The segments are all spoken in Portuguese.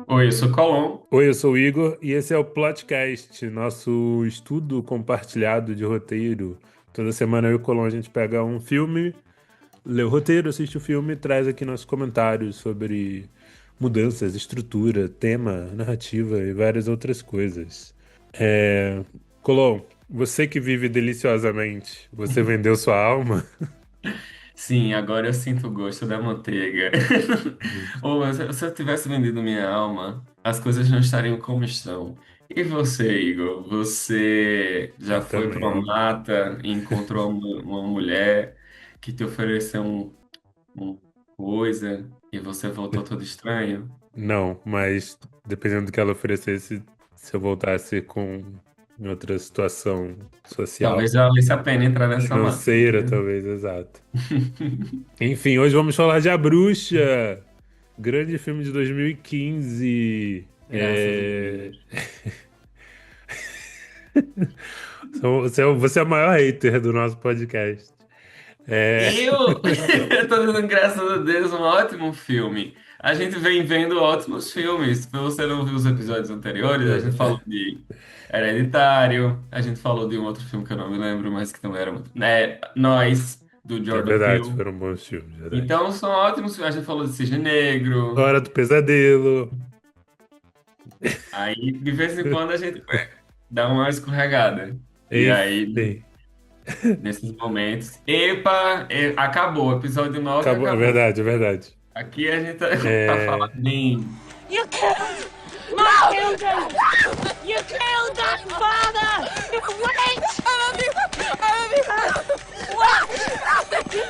Oi, eu sou Colom. Oi, eu sou o Igor e esse é o Plotcast, nosso estudo compartilhado de roteiro. Toda semana eu e o Colom a gente pega um filme, lê o roteiro, assiste o filme e traz aqui nossos comentários sobre mudanças, estrutura, tema, narrativa e várias outras coisas. É... Colom, você que vive deliciosamente, você vendeu sua alma? Sim, agora eu sinto o gosto da manteiga. Ou se eu tivesse vendido minha alma, as coisas não estariam como estão. E você, Igor? Você já Eu foi para uma também. mata e encontrou uma mulher que te ofereceu um coisa e você voltou todo estranho? Não, mas dependendo do que ela oferecesse, se eu voltasse em outra situação social, Talvez valesse a pena entrar nessa mata, financeira, né? talvez, exato. Enfim, hoje vamos falar de A Bruxa, grande filme de 2015. Graças a Deus. Você é o maior hater do nosso podcast. É... Eu tô dando graças a Deus um ótimo filme. A gente vem vendo ótimos filmes. Se você não viu os episódios anteriores, a gente falou de Hereditário, a gente falou de um outro filme que eu não me lembro, mas que também era muito. Nós, do É Jordan verdade, Peele. foram bons filmes, verdade. Então são ótimos filmes. A gente falou de Cisne Negro. Hora do Pesadelo. Aí, de vez em quando, a gente dá uma escorregada. E aí, Enfim, nesses momentos. Epa, acabou. O episódio 9 acabou, é acabou. verdade, é verdade. Aqui a gente tá, tá falando É... bem. You killed my children! You killed that father! You witch! I love you! I love you!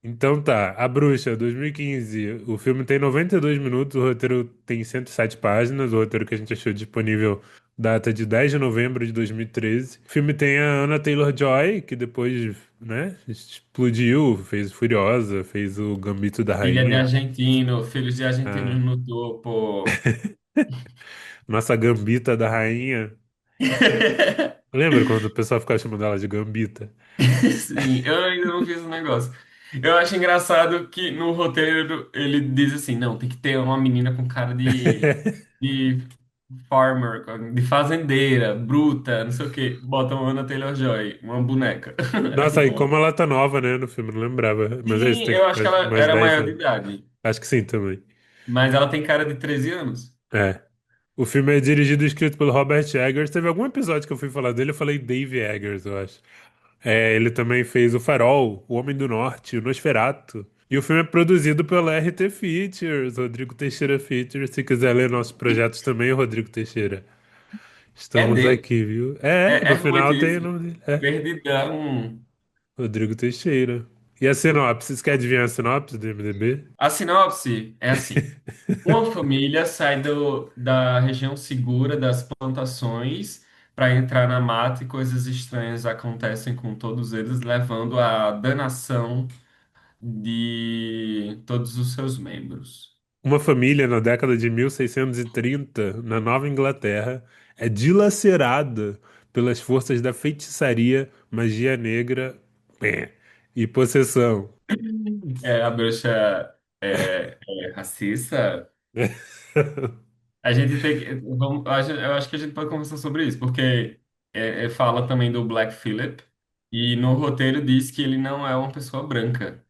Então tá, A Bruxa, 2015. O filme tem 92 minutos, o roteiro tem 107 páginas, o roteiro que a gente achou disponível data de 10 de novembro de 2013. O filme tem a Anna Taylor-Joy, que depois, né, explodiu, fez Furiosa, fez o Gambito da Filha de Rainha. argentino, filhos de argentinos Ah, no topo. nossa Gambita da Rainha. Lembra quando o pessoal ficava chamando ela de Gambita? Sim, eu ainda não fiz o negócio. Eu acho engraçado que no roteiro ele diz assim, não, tem que ter uma menina com cara de farmer, de fazendeira, bruta, não sei o quê. Botam Anna Taylor-Joy, uma boneca. É Nossa, aí tipo, como ela tá nova, né, no filme, não lembrava. Mas é isso, sim, tem eu acho que mais, ela mais era 10 maior de anos. idade, Acho que sim também. mas ela tem cara de 13 anos. É. O filme é dirigido e escrito pelo Robert Eggers. Teve algum episódio que eu fui falar dele, eu falei Dave Eggers, eu acho. É, ele também fez O Farol, O Homem do Norte, O Nosferatu. E o filme é produzido pela RT Features, Rodrigo Teixeira Features. Se quiser ler nossos projetos também, Rodrigo Teixeira. É Estamos dele. aqui, viu? É, É no realmente final tem o isso. nome dele. É, Perdidão. Rodrigo Teixeira. E a sinopse? Você quer adivinhar a sinopse do MDB? A sinopse é assim. Uma família sai da região segura das plantações para entrar na mata e coisas estranhas acontecem com todos eles, levando à danação de todos os seus membros. Uma família na década de 1630, na Nova Inglaterra, é dilacerada pelas forças da feitiçaria, magia negra, e possessão. É, a bruxa é racista. A gente tem que. Vamos, eu acho que a gente pode conversar sobre isso, porque fala também do Black Phillip, e no roteiro diz que ele não é uma pessoa branca,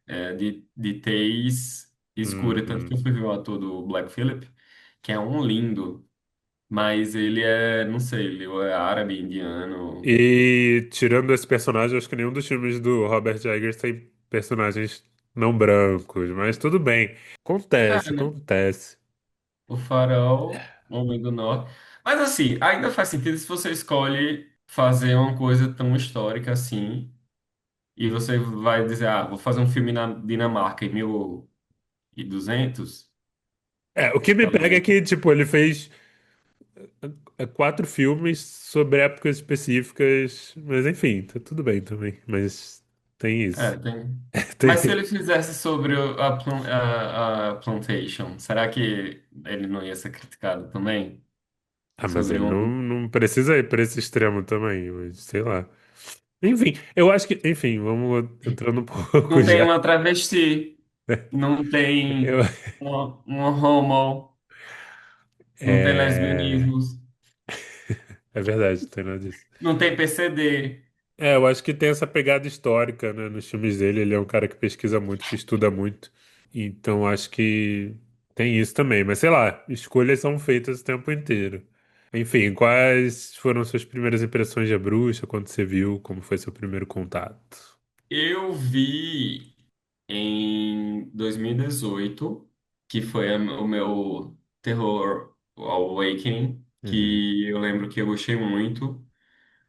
de tez escura. Tanto que eu Uhum. fui ver o ator do Black Phillip, que é um lindo, mas ele é, não sei, ele é árabe, indiano. E tirando esse personagem, acho que nenhum dos filmes do Robert Eggers tem personagens não brancos, mas tudo bem. É, Acontece, né? acontece. O Farol, Homem do Norte. Mas assim, ainda faz sentido se você escolhe fazer uma coisa tão histórica assim. E você vai dizer, ah, vou fazer um filme na Dinamarca em 1200, É, o que me pega é talvez. que, tipo, ele fez quatro filmes sobre épocas específicas, mas enfim, tá tudo bem também. Mas tem É, isso. tem. Mas se Tem- ele fizesse sobre a Plantation, será que ele não ia ser criticado também? Ah, mas Sobre ele um. não precisa ir para esse extremo também, mas sei lá. Enfim, eu acho que. Enfim, vamos entrando um pouco Não tem já. uma travesti, não Eu, tem uma homo, não tem é, lesbianismos, é verdade, não tem nada disso. não tem PCD. É, eu acho que tem essa pegada histórica, né, nos filmes dele. Ele é um cara que pesquisa muito, que estuda muito. Então acho que tem isso também. Mas sei lá, escolhas são feitas o tempo inteiro. Enfim, quais foram suas primeiras impressões de A Bruxa quando você viu? Como foi seu primeiro contato? Eu vi em 2018, que foi o meu terror Awakening, Uhum. que eu lembro que eu gostei muito,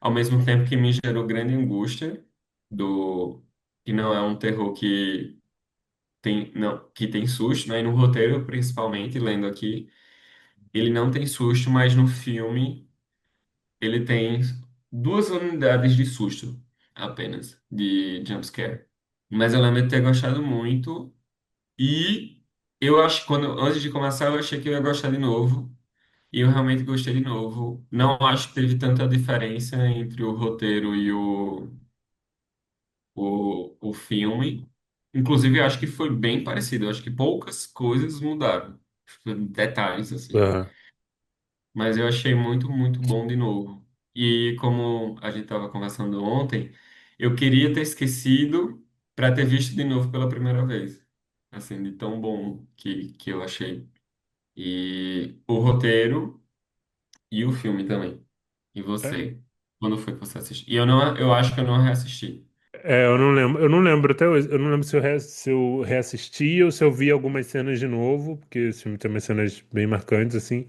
ao mesmo tempo que me gerou grande angústia do que não é um terror que tem não que tem susto, né? E no roteiro principalmente, lendo aqui, ele não tem susto, mas no filme ele tem duas unidades de susto apenas de jumpscare. Mas eu lembro de ter gostado muito. E eu acho que antes de começar, eu achei que eu ia gostar de novo. E eu realmente gostei de novo. Não acho que teve tanta diferença entre o roteiro e o filme. Inclusive, eu acho que foi bem parecido. Eu acho que poucas coisas mudaram. Detalhes, assim. Aham. Mas eu achei muito, muito bom de novo. E como a gente estava conversando ontem, eu queria ter esquecido para ter visto de novo pela primeira vez. Assim, de tão bom que eu achei. E o roteiro e o filme também. E É, você? Quando foi que você assistiu? E eu acho que eu não reassisti. eu não lembro até hoje. Eu não lembro se eu reassisti ou se eu vi algumas cenas de novo, porque esse filme tem umas cenas bem marcantes, assim.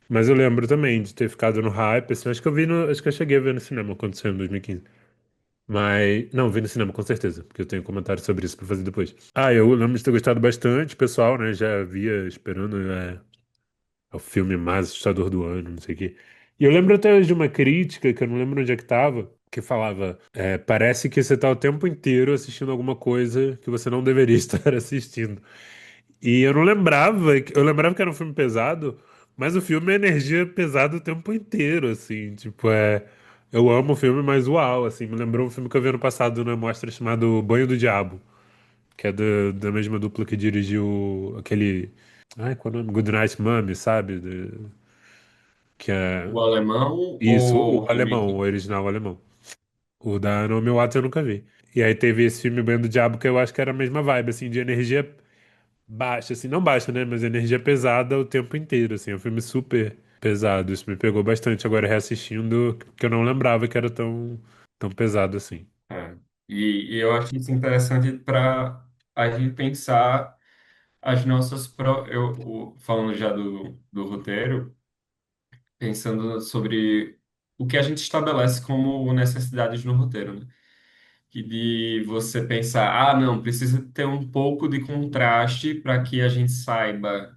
Mas eu lembro também de ter ficado no hype, assim. Acho que eu vi no, acho que eu cheguei a ver no cinema quando saiu em 2015. Mas, não, vi no cinema, com certeza, porque eu tenho comentários sobre isso pra fazer depois. Ah, eu lembro de ter gostado bastante, pessoal, né? Já via esperando, é o filme mais assustador do ano, não sei o quê. E eu lembro até de uma crítica, que eu não lembro onde é que tava, que falava: parece que você tá o tempo inteiro assistindo alguma coisa que você não deveria estar assistindo. E eu não lembrava, eu lembrava que era um filme pesado, mas o filme é energia pesada o tempo inteiro, assim, tipo, eu amo o filme, mas uau, assim, me lembrou um filme que eu vi ano passado na mostra chamado Banho do Diabo, que é da mesma dupla que dirigiu aquele, ai, qual é o nome? Good Night Mommy, sabe? Que é O alemão isso, o ou o alemão, o remake? original alemão. O da Naomi Watts eu nunca vi. E aí teve esse filme Banho do Diabo que eu acho que era a mesma vibe, assim, de energia baixa, assim, não baixa, né? Mas energia pesada o tempo inteiro, assim. É um filme super pesado. Isso me pegou bastante agora reassistindo, que eu não lembrava que era tão pesado assim. É. E eu acho isso interessante para a gente pensar as nossas falando já do roteiro, pensando sobre o que a gente estabelece como necessidades no roteiro, né? Que de você pensar, ah, não, precisa ter um pouco de contraste para que a gente saiba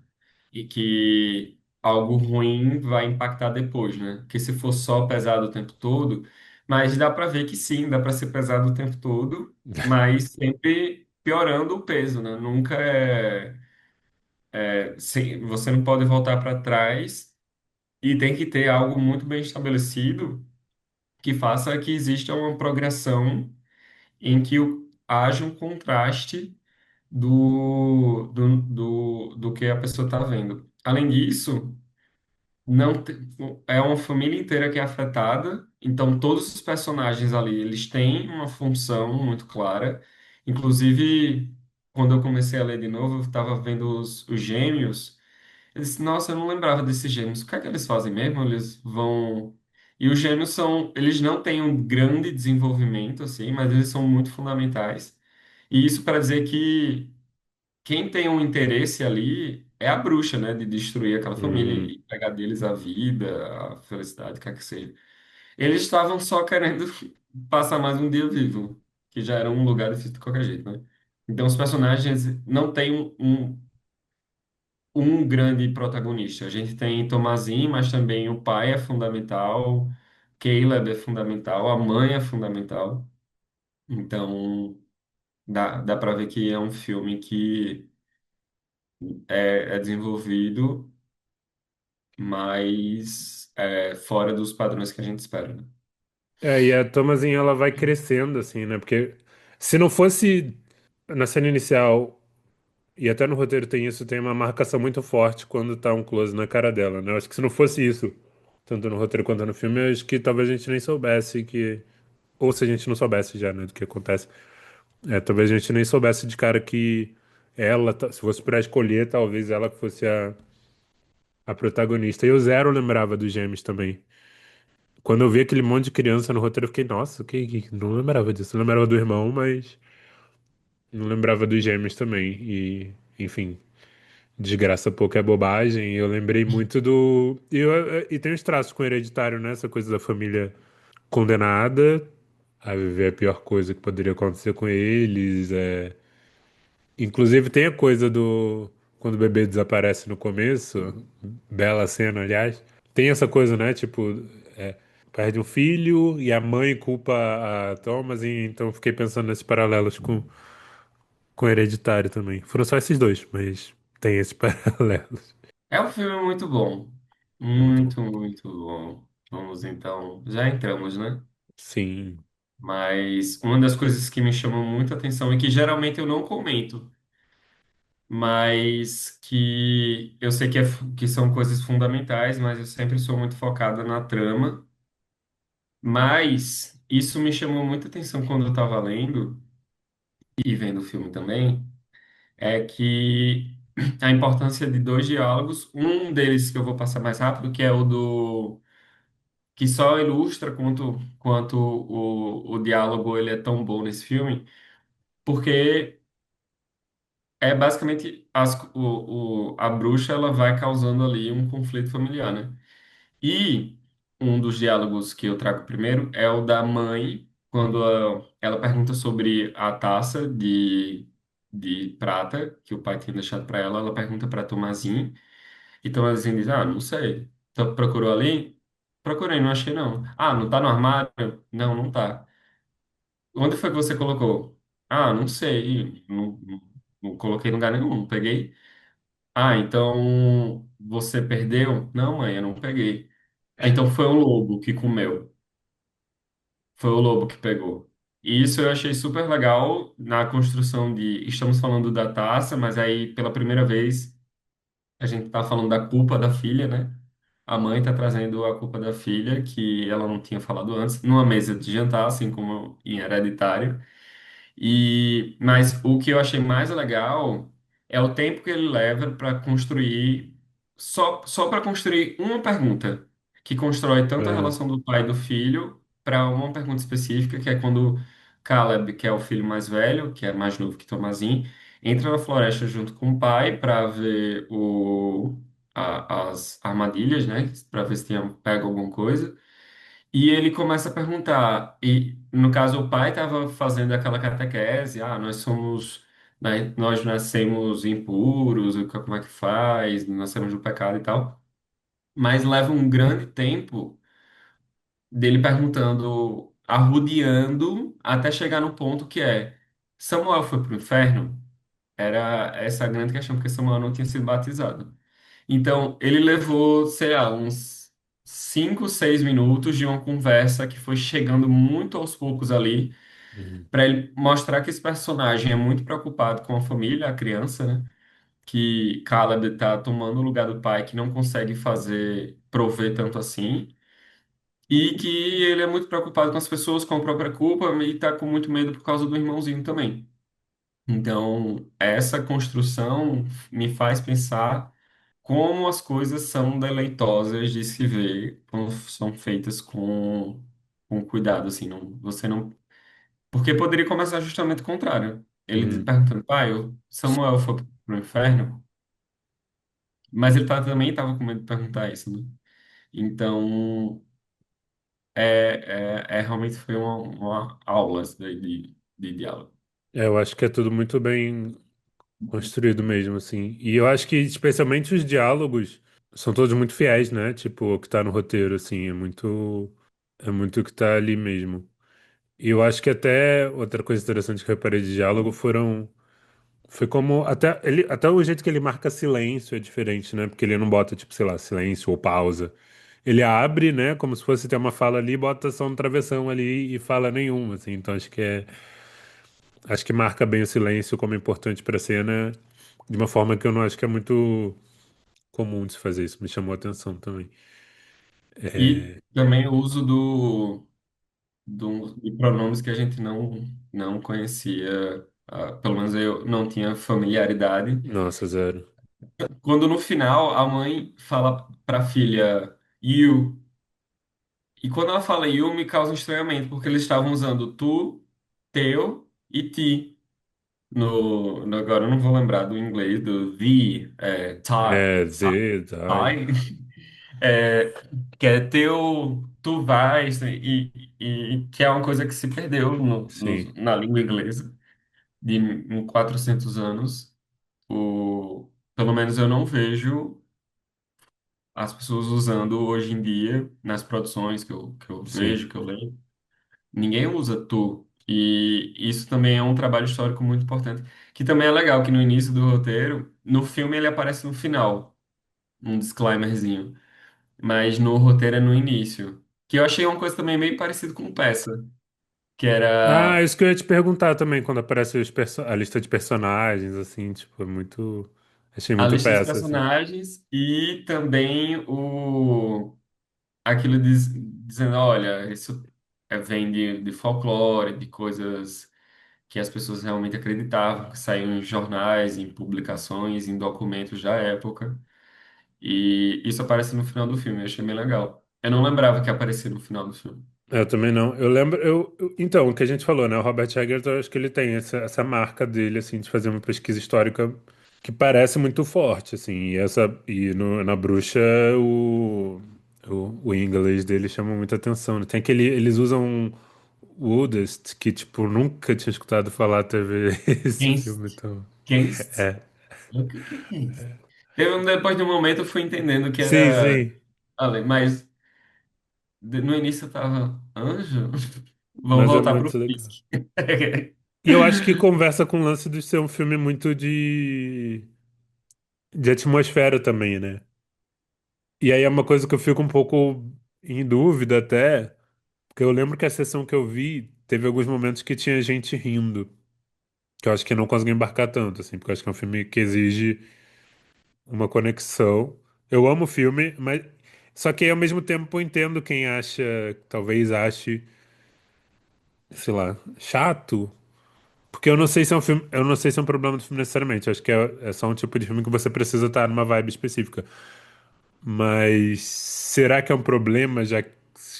e que algo ruim vai impactar depois, né? Porque se for só pesado o tempo todo, mas dá para ver que sim, dá para ser pesado o tempo todo, mas sempre piorando o peso, né? Nunca você não pode voltar para trás e tem que ter algo muito bem estabelecido que faça que exista uma progressão em que haja um contraste do que a pessoa está vendo. Além disso, não te- é uma família inteira que é afetada, então todos os personagens ali, eles têm uma função muito clara. Inclusive, quando eu comecei a ler de novo, eu estava vendo os gêmeos, eu disse, nossa, eu não lembrava desses gêmeos. O que é que eles fazem mesmo? Eles vão... E os gêmeos são... Eles não têm um grande desenvolvimento, assim, mas eles são muito fundamentais. E isso para dizer que quem tem um interesse ali é a bruxa, né? De destruir aquela família Hum, e pegar deles a vida, a felicidade, o que é que seja. Eles estavam só querendo passar mais um dia vivo, que já era um lugar difícil de qualquer jeito, né? Então os personagens não têm um grande protagonista. A gente tem Tomazinho, mas também o pai é fundamental, Caleb é fundamental, a mãe é fundamental. Então, dá para ver que é um filme que é desenvolvido, mas fora dos padrões que a gente espera, né? E a Thomasin, ela vai crescendo, assim, né? Porque se não fosse na cena inicial, e até no roteiro tem isso, tem uma marcação muito forte quando tá um close na cara dela, né? Eu acho que se não fosse isso, tanto no roteiro quanto no filme, eu acho que talvez a gente nem soubesse que. Ou se a gente não soubesse já, né, do que acontece. Talvez a gente nem soubesse de cara que ela, se fosse pra escolher, talvez ela que fosse a protagonista. E o Zero lembrava dos gêmeos também. Quando eu vi aquele monte de criança no roteiro, eu fiquei, nossa, não lembrava disso. Eu lembrava do irmão, mas não lembrava dos gêmeos também. E, enfim, desgraça pouco é bobagem. Eu lembrei muito do. E tem os traços com Hereditário, né? Essa coisa da família condenada a viver a pior coisa que poderia acontecer com eles. Inclusive tem a coisa do. Quando o bebê desaparece no começo, bela cena, aliás. Tem essa coisa, né? Tipo, perde um filho e a mãe culpa a Thomas, e então fiquei pensando nesses paralelos com Hereditário também. Foram só esses dois, mas tem esses paralelos. É um filme muito bom. É muito bom. Muito, muito bom. Vamos então, já entramos, né? Sim. Mas uma das coisas que me chamam muita atenção e que geralmente eu não comento, mas que eu sei que são coisas fundamentais, mas eu sempre sou muito focada na trama. Mas isso me chamou muita atenção quando eu estava lendo e vendo o filme também, é que a importância de dois diálogos, um deles que eu vou passar mais rápido, que é o do que só ilustra quanto o diálogo ele é tão bom nesse filme, porque é basicamente a bruxa ela vai causando ali um conflito familiar, né? E um dos diálogos que eu trago primeiro é o da mãe, quando ela pergunta sobre a taça de prata que o pai tinha deixado para ela, ela pergunta para Tomazinho, e Tomazinho diz: Ah, não sei. Então, procurou ali? Procurei, não achei não. Ah, não tá no armário? Não, não tá. Onde foi que você colocou? Ah, não sei. Não coloquei em lugar nenhum, não peguei. Ah, então você perdeu? Não, mãe, eu não peguei. Então foi o lobo que comeu. Foi o lobo que pegou. E isso eu achei super legal na construção de. Estamos falando da taça, mas aí pela primeira vez a gente tá falando da culpa da filha, né? A mãe tá trazendo a culpa da filha, que ela não tinha falado antes, numa mesa de jantar, assim como em Hereditário. Mas o que eu achei mais legal é o tempo que ele leva para construir, só para construir uma pergunta, que constrói tanto a É. relação do pai e do filho para uma pergunta específica, que é quando Caleb, que é o filho mais velho, que é mais novo que Tomazin, entra na floresta junto com o pai para ver as armadilhas, né? Para ver se tinha pego alguma coisa. E ele começa a perguntar, e no caso o pai estava fazendo aquela catequese, nós somos, né, nós nascemos impuros, como é que faz, nascemos do pecado e tal, mas leva um grande tempo dele perguntando, arrodeando, até chegar no ponto que é, Samuel foi para o inferno? Era essa a grande questão, porque Samuel não tinha sido batizado. Então, ele levou, sei lá, uns 5, 6 minutos de uma conversa que foi chegando muito aos poucos ali, Uhum. para ele mostrar que esse personagem é muito preocupado com a família, a criança, né? Que Caleb tá tomando o lugar do pai, que não consegue fazer, prover tanto assim, e que ele é muito preocupado com as pessoas, com a própria culpa, e tá com muito medo por causa do irmãozinho também. Então, essa construção me faz pensar como as coisas são deleitosas de se ver quando são feitas com cuidado, assim, não, você não... Porque poderia começar justamente o contrário. Ele Uhum. perguntando, pai, o Samuel foi pro inferno? Mas ele também estava com medo de perguntar isso, né? Então, realmente foi uma aula isso daí de diálogo. Eu acho que é tudo muito bem construído mesmo, assim. E eu acho que, especialmente os diálogos, são todos muito fiéis, né? Tipo, o que tá no roteiro, assim, é muito o que tá ali mesmo. E eu acho que até outra coisa interessante que eu reparei de diálogo foi como, até o jeito que ele marca silêncio é diferente, né? Porque ele não bota, tipo, sei lá, silêncio ou pausa. ele abre, né, como se fosse ter uma fala ali, bota só um travessão ali e fala nenhuma, assim. Então acho que marca bem o silêncio como importante para a cena, de uma forma que eu não acho que é muito comum de se fazer isso. Me chamou a atenção também. E também o uso de pronomes que a gente não conhecia, pelo menos eu não tinha familiaridade. Nossa, zero. Quando no final a mãe fala para a filha you, e quando ela fala you me causa um estranhamento, porque eles estavam usando tu, teu e ti. Agora eu não vou lembrar do inglês, do the, É, Z, ai, tie, é, que é teu, tu vais, e que é uma coisa que se perdeu sim. na língua inglesa em 400 anos. Pelo menos eu não vejo as pessoas usando hoje em dia nas produções que eu Sim. vejo, que eu leio. Ninguém usa tu. E isso também é um trabalho histórico muito importante, que também é legal que no início do roteiro, no filme ele aparece no final, um disclaimerzinho, mas no roteiro é no início. Que eu achei uma coisa também meio parecida com peça, que Ah, era isso que eu ia te perguntar também, quando aparece a lista de personagens, assim, tipo, é muito. Achei a muito lista dos peça, assim. personagens e também aquilo dizendo, olha, isso vem de folclore, de coisas que as pessoas realmente acreditavam, que saíam em jornais, em publicações, em documentos da época. E isso aparece no final do filme, eu achei bem legal. Eu não lembrava que aparecia no final do filme. Eu também não. Eu lembro, então, o que a gente falou, né? O Robert Eggers, eu acho que ele tem essa marca dele, assim, de fazer uma pesquisa histórica que parece muito forte, assim. Na Bruxa, o inglês dele chama muita atenção, né? Tem eles usam Woodest, que, tipo, nunca tinha escutado falar até ver esse Genst. filme, então. Genst? É. O que é isso? Depois de um momento eu fui entendendo que Sim, era sim. mas no início eu tava, anjo? Vamos Mas é voltar pro muito legal. Fisk. E eu acho que conversa com o lance de ser um filme muito de atmosfera também, né? E aí é uma coisa que eu fico um pouco em dúvida até, porque eu lembro que a sessão que eu vi teve alguns momentos que tinha gente rindo, que eu acho que eu não consegui embarcar tanto, assim, porque eu acho que é um filme que exige uma conexão. Eu amo o filme, mas só que aí, ao mesmo tempo eu entendo quem acha, talvez ache, sei lá, chato. Porque eu não sei se é um filme, eu não sei se é um problema do filme necessariamente. Eu acho que é só um tipo de filme que você precisa estar numa vibe específica. Mas será que é um problema, já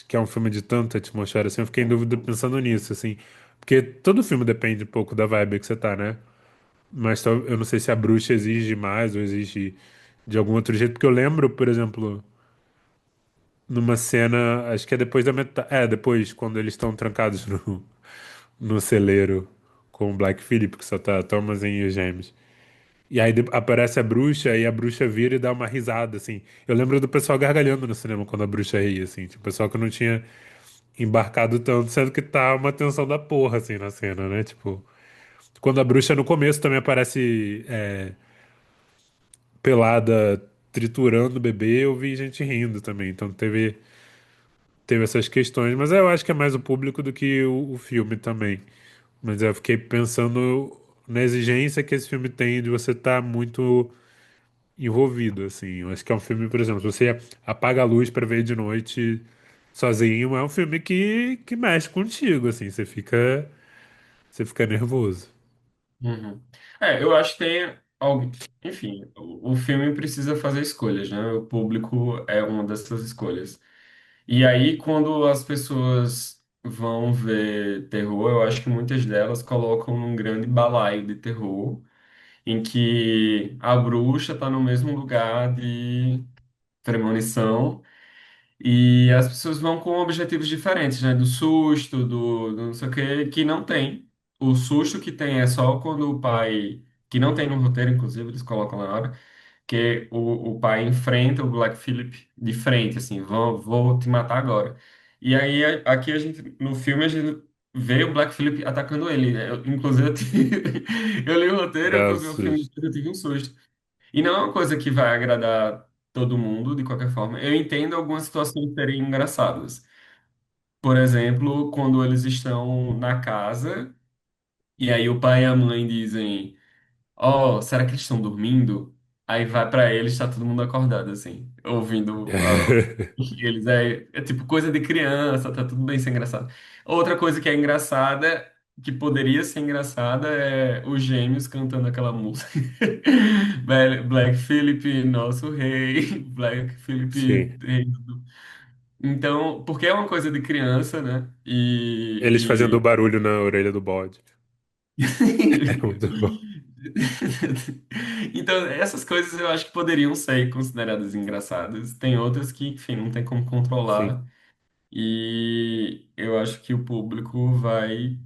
que é um filme de tanta atmosfera assim? Eu fiquei em dúvida pensando nisso, assim. Porque todo filme depende um pouco da vibe que você tá, né? Mas eu não sei se a bruxa exige mais ou exige de algum outro jeito. Porque eu lembro, por exemplo, numa cena, acho que é depois da metade. É, depois, quando eles estão trancados no celeiro com o Black Phillip, que só tá Thomas e os gêmeos. E aí aparece a bruxa e a bruxa vira e dá uma risada, assim. Eu lembro do pessoal gargalhando no cinema quando a bruxa ria, assim. Tipo, o pessoal que não tinha embarcado tanto, sendo que tá uma tensão da porra, assim, na cena, né? Tipo, quando a bruxa no começo também aparece pelada, triturando o bebê, eu vi gente rindo também. Então teve essas questões. Mas eu acho que é mais o público do que o filme também. Mas eu fiquei pensando na exigência que esse filme tem de você estar muito envolvido, assim. Eu acho que é um filme, por exemplo, se você apaga a luz para ver de noite sozinho, é um filme que mexe contigo, assim. Você fica nervoso. Uhum. Eu acho que tem algo. Enfim, o filme precisa fazer escolhas, né? O público é uma dessas escolhas. E aí, quando as pessoas vão ver terror, eu acho que muitas delas colocam num grande balaio de terror, em que a bruxa está no mesmo lugar de premonição. E as pessoas vão com objetivos diferentes, né? Do susto, do não sei o quê, que não tem. O susto que tem é só quando o pai, que não tem no roteiro, inclusive, eles colocam lá na hora, que o pai enfrenta o Black Phillip de frente, assim, vou te matar agora. E aí, aqui no filme, a gente vê o Black Phillip atacando ele, né? Inclusive, eu li o roteiro, Dá eu vi o filme, susto. eu tive um susto. E não é uma coisa que vai agradar. todo mundo, de qualquer forma. Eu entendo algumas situações serem engraçadas. Por exemplo, quando eles estão na casa e aí o pai e a mãe dizem. Oh, será que eles estão dormindo? Aí vai pra eles, tá todo mundo acordado, assim, ouvindo eles. É tipo coisa de criança, tá tudo bem ser engraçado. Outra coisa que é engraçada, que poderia ser engraçada, é os gêmeos cantando aquela música. Black Phillip, nosso rei. Black Sim. Phillip, rei do... Então, porque é uma coisa de criança, né? Eles fazendo E, barulho na orelha do bode. É muito bom. Então, essas coisas eu acho que poderiam ser consideradas engraçadas. Tem outras que, enfim, não tem como Sim. controlar. E eu acho que o público vai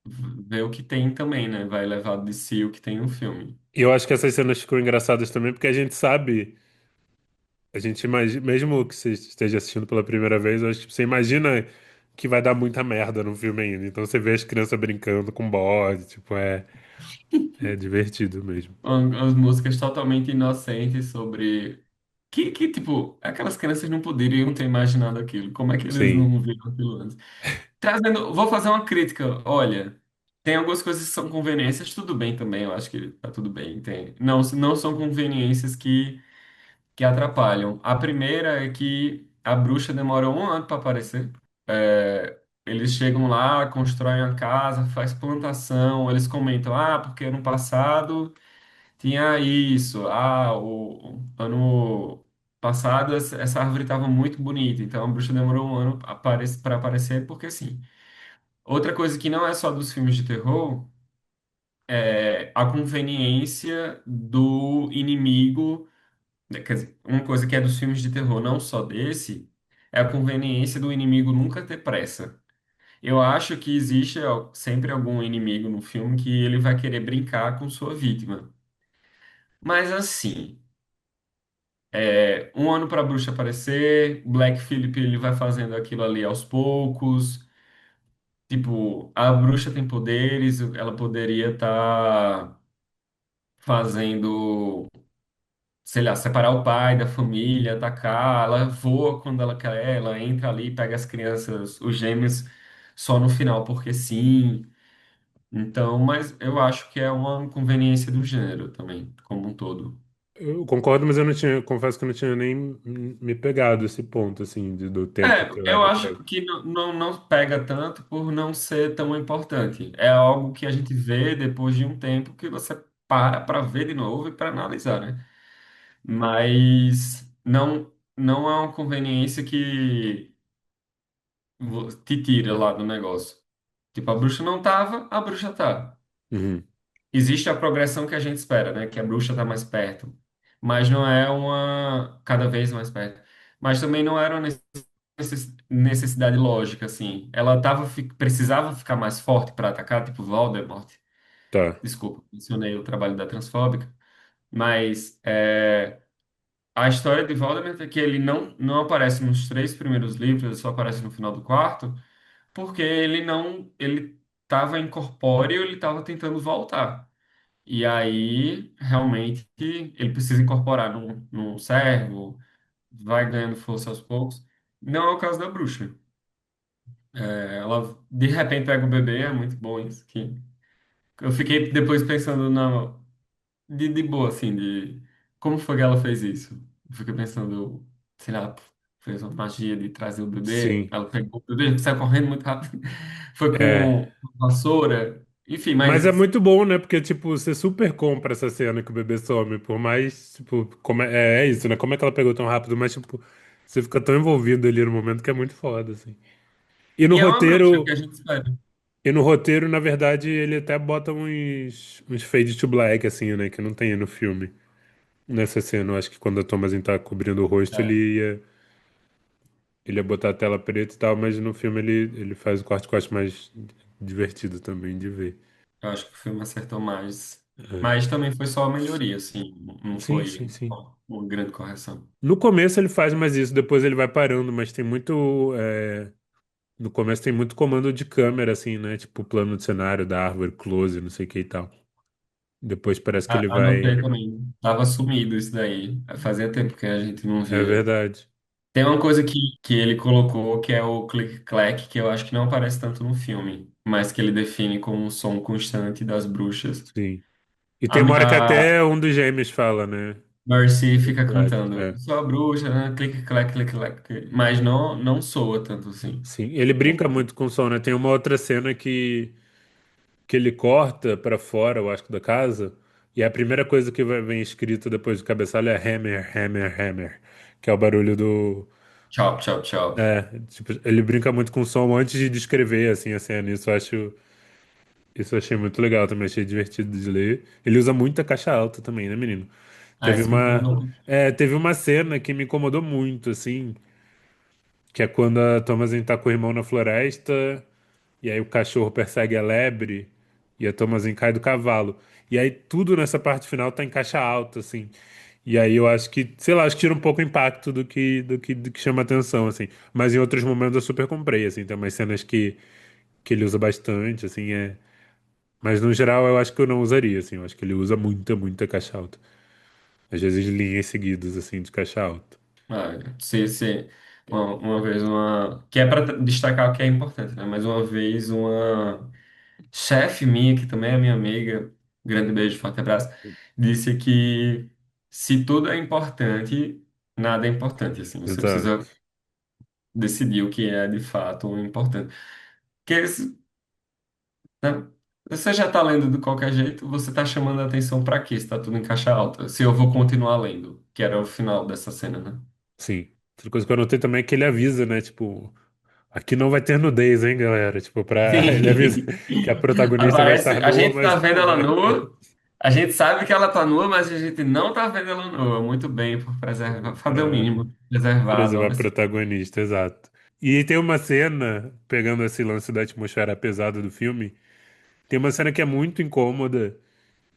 ver o que tem também, né? Vai levar de si o que tem no filme. E eu acho que essas cenas ficam engraçadas também porque a gente sabe, a gente imagina, mesmo que você esteja assistindo pela primeira vez, eu acho que você imagina que vai dar muita merda no filme ainda. Então você vê as crianças brincando com bode, tipo, é divertido mesmo. As músicas totalmente inocentes sobre. Tipo, aquelas crianças não poderiam ter imaginado aquilo. Como é que eles Sim. não viram aquilo antes? Trazendo, vou fazer uma crítica. Olha, tem algumas coisas que são conveniências, tudo bem também, eu acho que tá tudo bem. Tem, não são conveniências que atrapalham. A primeira é que a bruxa demora um ano para aparecer. Eles chegam lá, constroem a casa, faz plantação, eles comentam, ah, porque ano passado tinha isso, ah, o ano passado essa árvore estava muito bonita, então a bruxa demorou um ano para aparecer, porque sim. Outra coisa que não é só dos filmes de terror é a conveniência do inimigo. Quer dizer, uma coisa que é dos filmes de terror, não só desse, é a conveniência do inimigo nunca ter pressa. Eu acho que existe sempre algum inimigo no filme que ele vai querer brincar com sua vítima. Mas assim, um ano para a bruxa aparecer, Black Phillip ele vai fazendo aquilo ali aos poucos. Tipo, a bruxa tem poderes, ela poderia estar fazendo, sei lá, separar o pai da família, atacar, ela voa quando ela quer, ela entra ali, pega as crianças, os gêmeos, só no final, porque sim. Então, mas eu acho que é uma conveniência do gênero também, como um todo. Eu concordo, mas eu não tinha, confesso que eu não tinha nem me pegado esse ponto, assim, do tempo que Eu leva pra. acho que não pega tanto por não ser tão importante. É algo que a gente vê depois de um tempo que você para ver de novo e para analisar, né? Mas não é uma conveniência que te tira lá do negócio. Tipo, a bruxa não tava, a bruxa tá. Uhum, Existe a progressão que a gente espera, né? Que a bruxa tá mais perto. Mas não é uma cada vez mais perto. Mas também não era uma necessidade lógica, assim. Ela precisava ficar mais forte para atacar, tipo Voldemort. tá. Desculpa, mencionei o trabalho da transfóbica. Mas a história de Voldemort é que ele não aparece nos três primeiros livros, ele só aparece no final do quarto, porque ele estava incorpóreo, ele estava tentando voltar. E aí, realmente, ele precisa incorporar num servo, vai ganhando força aos poucos. Não é o caso da bruxa. Ela, de repente, pega o bebê, é muito bom isso. Eu fiquei depois pensando de boa, assim, de como foi que ela fez isso. Eu fiquei pensando, sei lá, fez uma magia de trazer o bebê, Sim. ela pegou o bebê, saiu correndo muito rápido, foi É. com vassoura, enfim, Mas é mas muito bom, né? Porque, tipo, você super compra essa cena que o bebê some, por mais, tipo, é isso, né? Como é que ela pegou tão rápido? Mas, tipo, você fica tão envolvido ali no momento que é muito foda, assim. E no e é uma bruxa que roteiro, a gente espera. e no roteiro, na verdade, ele até bota uns fade to black, assim, né? Que não tem no filme. Nessa cena, eu acho que quando a Thomasin tá cobrindo o rosto, É, ele ia botar a tela preta e tal, mas no filme ele faz o corte que eu acho mais divertido também de ver. eu acho que o filme acertou mais. É. Mas também foi só uma melhoria, assim, não Sim, sim, foi sim. uma grande correção. No começo ele faz mais isso, depois ele vai parando, mas tem muito. No começo tem muito comando de câmera, assim, né? Tipo plano de cenário da árvore, close, não sei o que e tal. Depois parece que ele Anotei vai. também. Tava sumido isso daí. Fazia tempo que a gente não É via. verdade. Tem uma coisa que ele colocou que é o click-clack, que eu acho que não aparece tanto no filme, mas que ele define como um som constante das bruxas. Sim. E A, tem uma hora que a até um dos gêmeos fala, né? Mercy fica Black. cantando, É. sou a bruxa, né? Click-clack, click-clack, mas não soa tanto assim. Sim. Ele brinca muito com o som, né? Tem uma outra cena que ele corta pra fora, eu acho que da casa, e a primeira coisa que vem escrito depois do cabeçalho é Hammer, Hammer, Hammer, que é o barulho do. Chop, chop, chop. É, tipo, ele brinca muito com o som antes de descrever assim a cena. Isso eu achei muito legal também, achei divertido de ler. Ele usa muita caixa alta também, né, menino? Ah, Teve isso me uma, incomodou. teve uma cena que me incomodou muito, assim, que é quando a Thomasin tá com o irmão na floresta, e aí o cachorro persegue a lebre, e a Thomasin cai do cavalo. E aí tudo nessa parte final tá em caixa alta, assim. E aí eu acho que, sei lá, acho que tira um pouco o impacto do que chama atenção, assim. Mas em outros momentos eu super comprei, assim. Tem umas cenas que ele usa bastante, assim, é. Mas no geral eu acho que eu não usaria, assim. Eu acho que ele usa muita, muita caixa alta. Às vezes linhas seguidas, assim, de caixa alta. Ah, se uma vez uma. Que é para destacar o que é importante, né? Mas uma vez uma chefe minha, que também é minha amiga, grande beijo, forte abraço, disse que se tudo é importante, nada é importante, assim. Você Exato. precisa decidir o que é de fato importante. Porque né, você já está lendo de qualquer jeito, você está chamando a atenção para quê? Se está tudo em caixa alta. Se eu vou continuar lendo, que era o final dessa cena, né? Sim. Outra coisa que eu notei também é que ele avisa, né? Tipo, aqui não vai ter nudez, hein, galera? Tipo, ele avisa Sim. que a protagonista vai Aparece, estar a nua, gente tá mas vendo não ela vai. nua, a gente sabe que ela tá nua, mas a gente não tá vendo ela nua. Muito bem, por preservar, fazer o Pra mínimo, preservar a preservar a adolescente. protagonista, exato. E tem uma cena, pegando esse lance da atmosfera pesada do filme, tem uma cena que é muito incômoda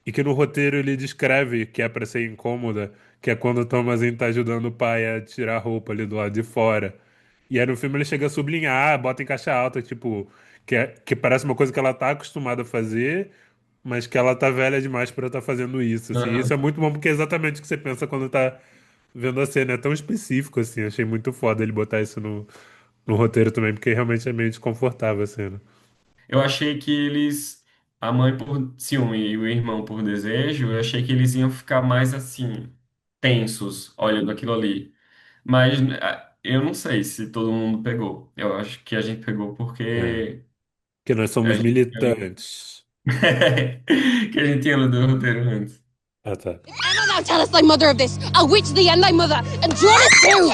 e que no roteiro ele descreve que é pra ser incômoda, que é quando o Thomasin tá ajudando o pai a tirar a roupa ali do lado de fora. E aí no filme ele chega a sublinhar, bota em caixa alta, tipo, que parece uma coisa que ela tá acostumada a fazer, mas que ela tá velha demais pra estar fazendo isso, assim. Isso é Aham. muito bom porque é exatamente o que você pensa quando tá vendo a cena. É tão específico, assim. Achei muito foda ele botar isso no roteiro também, porque realmente é meio desconfortável a cena. Eu achei que eles, a mãe por ciúme e o irmão por desejo, eu achei que eles iam ficar mais assim, tensos, olhando aquilo ali. Mas eu não sei se todo mundo pegou. Eu acho que a gente pegou É. porque Porque nós a somos gente, militantes. que a gente tinha lido o roteiro antes. Ah, tá. Emma, thou tell us thy mother of this. I'll witch thee and thy mother, and draw us too.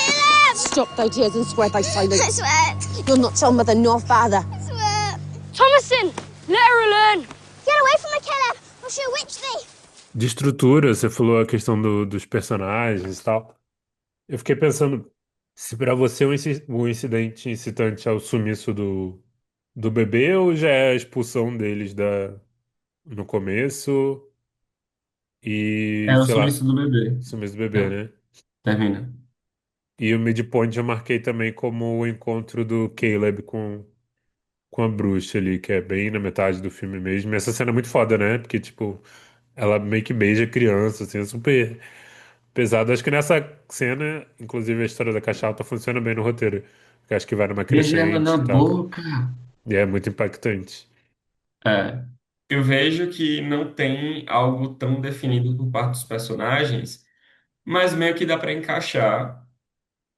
Stop thy tears and swear thy silence. I swear. You'll not tell mother nor father. I swear. Thomasin, let her alone. Get away from the killer, or she'll witch thee. De estrutura, você falou a questão dos personagens e tal. Eu fiquei pensando se pra você o incidente incitante ao sumiço do bebê ou já é a expulsão deles no começo e, É o sei lá, sumiço do bebê. sumiço do bebê, É, né? termina. E o midpoint eu marquei também como o encontro do Caleb com a bruxa ali, que é bem na metade do filme mesmo. E essa cena é muito foda, né? Porque, tipo, ela meio que beija a criança, assim, é super pesado. Acho que nessa cena, inclusive a história da caixa alta funciona bem no roteiro. Porque acho que vai numa Beija ela crescente na e tal. boca. E é muito impactante. É. Eu vejo que não tem algo tão definido por parte dos personagens, mas meio que dá para encaixar.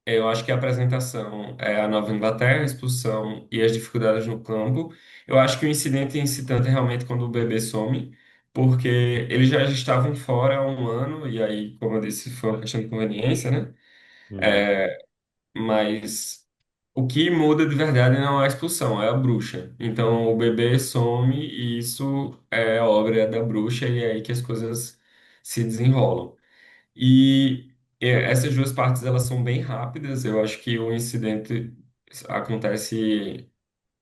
Eu acho que a apresentação é a Nova Inglaterra, a expulsão e as dificuldades no campo. Eu acho que o incidente incitante é realmente quando o bebê some, porque eles já estavam fora há um ano, e aí, como eu disse, foi uma questão de conveniência, né? Uhum. Mas o que muda de verdade não é a expulsão, é a bruxa. Então o bebê some e isso é obra da bruxa, e é aí que as coisas se desenrolam. E essas duas partes elas são bem rápidas. Eu acho que o incidente acontece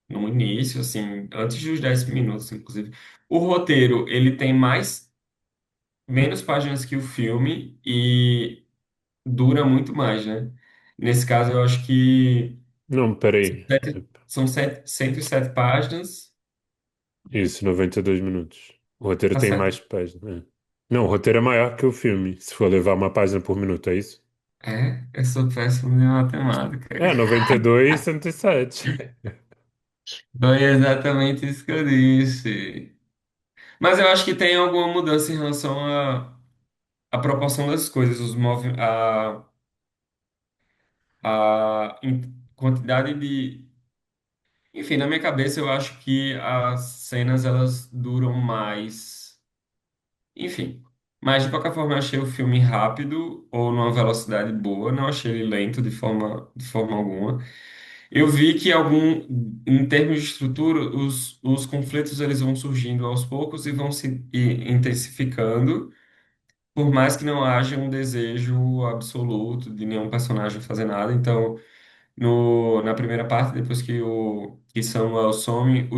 no início, assim, antes dos 10 minutos, inclusive. O roteiro, ele tem menos páginas que o filme e dura muito mais, né? Nesse caso, eu acho que Não, peraí. são 107 páginas. Isso, 92 minutos. O roteiro Tá tem certo? mais páginas, né? Não, o roteiro é maior que o filme, se for levar uma página por minuto, é isso? Eu sou péssimo de matemática. É, 92, 107. Foi exatamente isso que eu disse. Mas eu acho que tem alguma mudança em relação à proporção das coisas, quantidade de. Enfim, na minha cabeça eu acho que as cenas elas duram mais. Enfim. Mas de qualquer forma eu achei o filme rápido ou numa velocidade boa, não achei ele lento de forma alguma. Eu vi que em termos de estrutura, os conflitos eles vão surgindo aos poucos e vão se intensificando, por mais que não haja um desejo absoluto de nenhum personagem fazer nada. Então, na primeira parte, depois que Samuel some,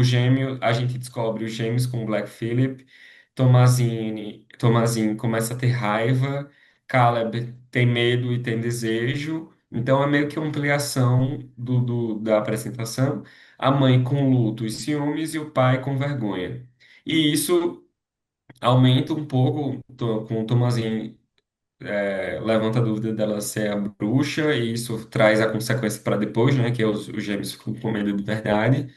a gente descobre os gêmeos com Black Phillip, Tomazine começa a ter raiva, Caleb tem medo e tem desejo, então é meio que uma ampliação da apresentação, a mãe com luto e ciúmes e o pai com vergonha. E isso aumenta um pouco com Tomazine levanta a dúvida dela ser a bruxa, e isso traz a consequência para depois, né? Que é os gêmeos ficam com medo de verdade.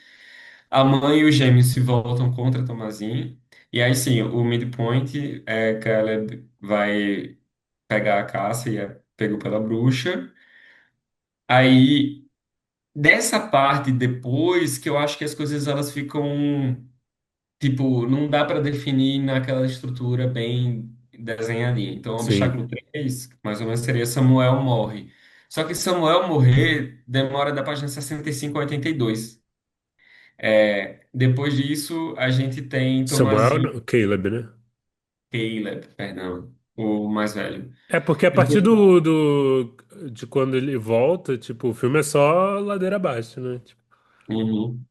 A mãe e os gêmeos se voltam contra Tomazin. E aí sim, o midpoint é que ela vai pegar a caça e é pego pela bruxa. Aí, dessa parte depois, que eu acho que as coisas elas ficam. Tipo, não dá para definir naquela estrutura bem desenhadinha. Então, o Sim. obstáculo 3 mais ou menos, seria Samuel morre. Só que Samuel morrer demora da página 65 a 82. Depois disso, a gente tem Samuel, Tomazinho, Caleb, né? Caleb, perdão, o mais velho. É porque a partir Depois- de quando ele volta, tipo, o filme é só ladeira abaixo, né? Tipo, Uhum.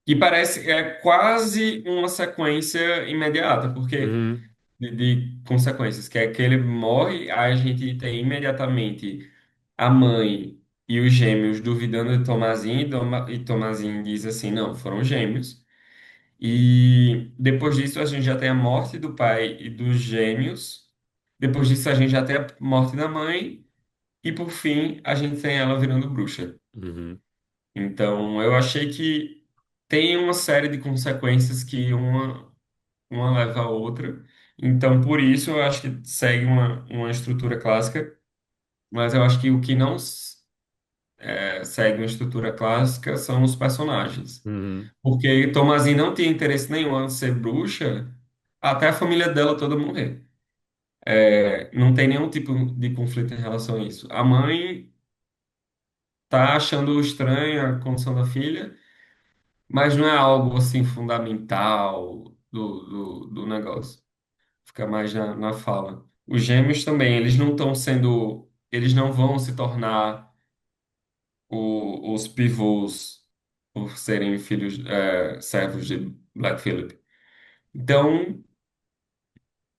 Que parece quase uma sequência imediata, porque uhum, de consequências, que é que ele morre, aí a gente tem imediatamente a mãe e os gêmeos duvidando de Tomazinho, e Tomazinho diz assim, não, foram gêmeos. E depois disso a gente já tem a morte do pai e dos gêmeos. Depois disso a gente já tem a morte da mãe. E por fim a gente tem ela virando bruxa. uhum, Então eu achei que tem uma série de consequências que uma leva a outra. Então por isso eu acho que segue uma estrutura clássica. Mas eu acho que o que não segue uma estrutura clássica são os personagens. uhum, Porque Tomazin não tinha interesse nenhum em ser bruxa até a família dela toda morrer. Não tem nenhum tipo de conflito em relação a isso. A mãe tá achando estranha a condição da filha, mas não é algo assim fundamental do negócio. Fica mais na fala. Os gêmeos também, eles não estão sendo. Eles não vão se tornar os pivôs por serem filhos, servos de Black Phillip. Então,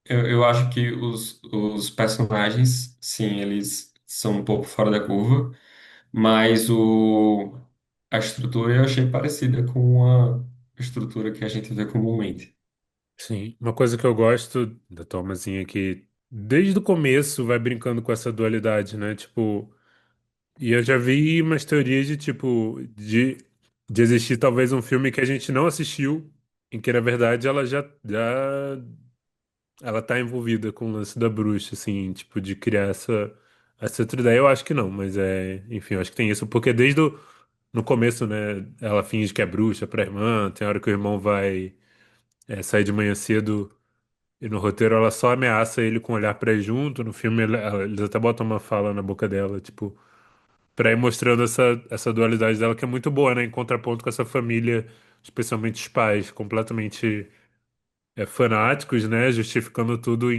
eu acho que os personagens, sim, eles são um pouco fora da curva, mas a estrutura eu achei parecida com a estrutura que a gente vê comumente. sim. Uma coisa que eu gosto da Thomasinha é que desde o começo vai brincando com essa dualidade, né? Tipo, e eu já vi umas teorias de tipo de existir talvez um filme que a gente não assistiu, em que na verdade ela já ela tá envolvida com o lance da bruxa, assim, tipo, de criar essa outra ideia. Eu acho que não, mas enfim, eu acho que tem isso, porque no começo, né, ela finge que é bruxa pra irmã, tem hora que o irmão vai sair de manhã cedo e no roteiro ela só ameaça ele com olhar pra ir junto, no filme eles até botam uma fala na boca dela, tipo, pra ir mostrando essa dualidade dela que é muito boa, né, em contraponto com essa família, especialmente os pais, completamente fanáticos, né, justificando tudo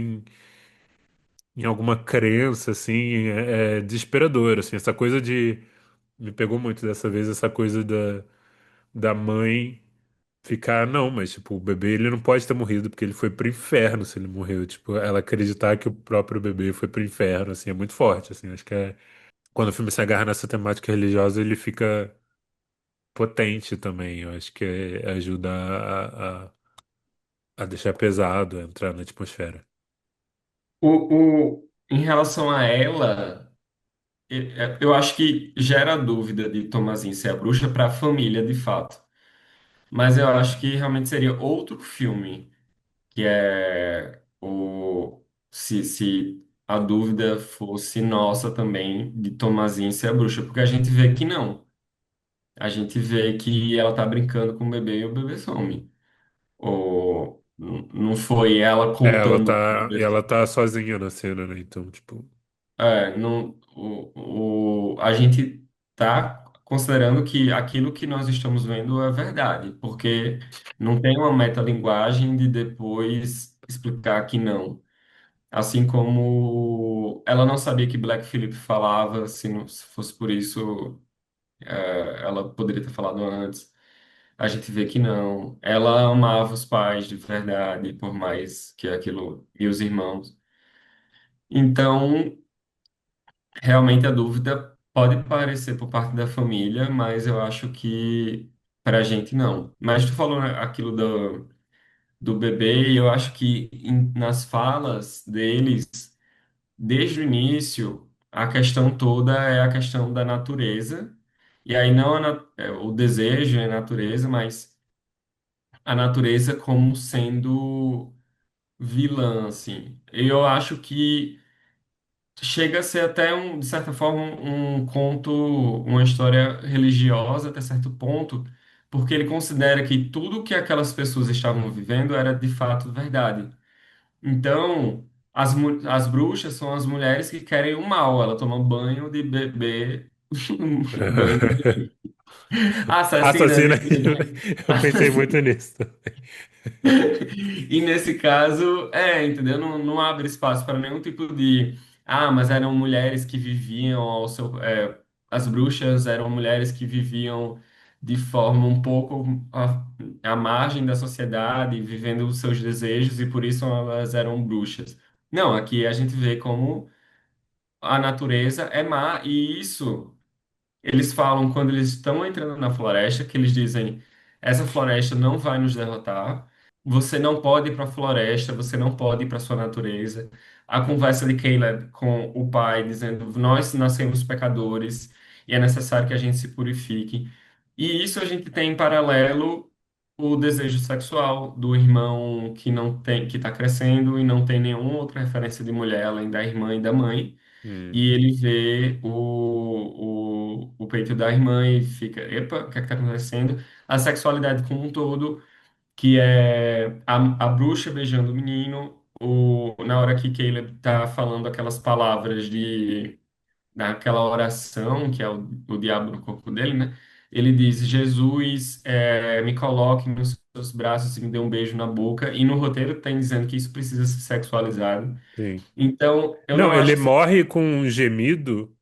em alguma crença, assim, é desesperador, assim, essa coisa de... Me pegou muito dessa vez essa coisa da mãe ficar, não, mas, tipo, o bebê, ele não pode ter morrido porque ele foi pro inferno se ele morreu, tipo, ela acreditar que o próprio bebê foi pro inferno, assim, é muito forte, assim, acho que quando o filme se agarra nessa temática religiosa, ele fica potente também, eu acho que ajuda A deixar pesado, a entrar na atmosfera. Em relação a ela, eu acho que gera dúvida de Tomazinho ser a bruxa para a família, de fato. Mas eu acho que realmente seria outro filme, que é o se a dúvida fosse nossa também de Tomazinho ser a bruxa, porque a gente vê que não. A gente vê que ela tá brincando com o bebê e o bebê some. Ou não foi ela É, ela contando. tá, e ela tá sozinha na cena, né? Então, tipo, Não, a gente tá considerando que aquilo que nós estamos vendo é verdade, porque não tem uma metalinguagem de depois explicar que não. Assim como ela não sabia que Black Phillip falava, se fosse por isso, ela poderia ter falado antes. A gente vê que não. Ela amava os pais de verdade, por mais que aquilo, e os irmãos. Então, realmente a dúvida pode parecer por parte da família, mas eu acho que para a gente não. Mas tu falou, né, aquilo do bebê, e eu acho que nas falas deles, desde o início, a questão toda é a questão da natureza. E aí não o desejo é a natureza, mas a natureza como sendo vilã, assim. Eu acho que chega a ser até de certa forma, um conto, uma história religiosa até certo ponto, porque ele considera que tudo que aquelas pessoas estavam vivendo era de fato verdade. Então, as bruxas são as mulheres que querem o mal, ela toma banho de bebê, banho de assassina assassina. de bebê. Eu pensei muito nisso. E nesse caso, entendeu? Não abre espaço para nenhum tipo de. Ah, mas eram mulheres que viviam as bruxas eram mulheres que viviam de forma um pouco à margem da sociedade, vivendo os seus desejos, e por isso elas eram bruxas. Não, aqui a gente vê como a natureza é má, e isso. Eles falam quando eles estão entrando na floresta, que eles dizem: essa floresta não vai nos derrotar. Você não pode ir para a floresta, você não pode ir para sua natureza. A conversa de Caleb com o pai dizendo: nós nascemos pecadores e é necessário que a gente se purifique. E isso a gente tem em paralelo o desejo sexual do irmão que não tem, que está crescendo e não tem nenhuma outra referência de mulher além da irmã e da mãe, Hum, e ele vê o peito da irmã e fica, epa, o que é que tá acontecendo? A sexualidade como um todo, que é a bruxa beijando o menino, na hora que Caleb tá falando aquelas palavras daquela oração, que é o diabo no corpo dele, né? Ele diz: Jesus, me coloque nos seus braços e me dê um beijo na boca. E no roteiro tem dizendo que isso precisa ser sexualizado. sim. Então, eu Não, não ele acho que seja morre com um gemido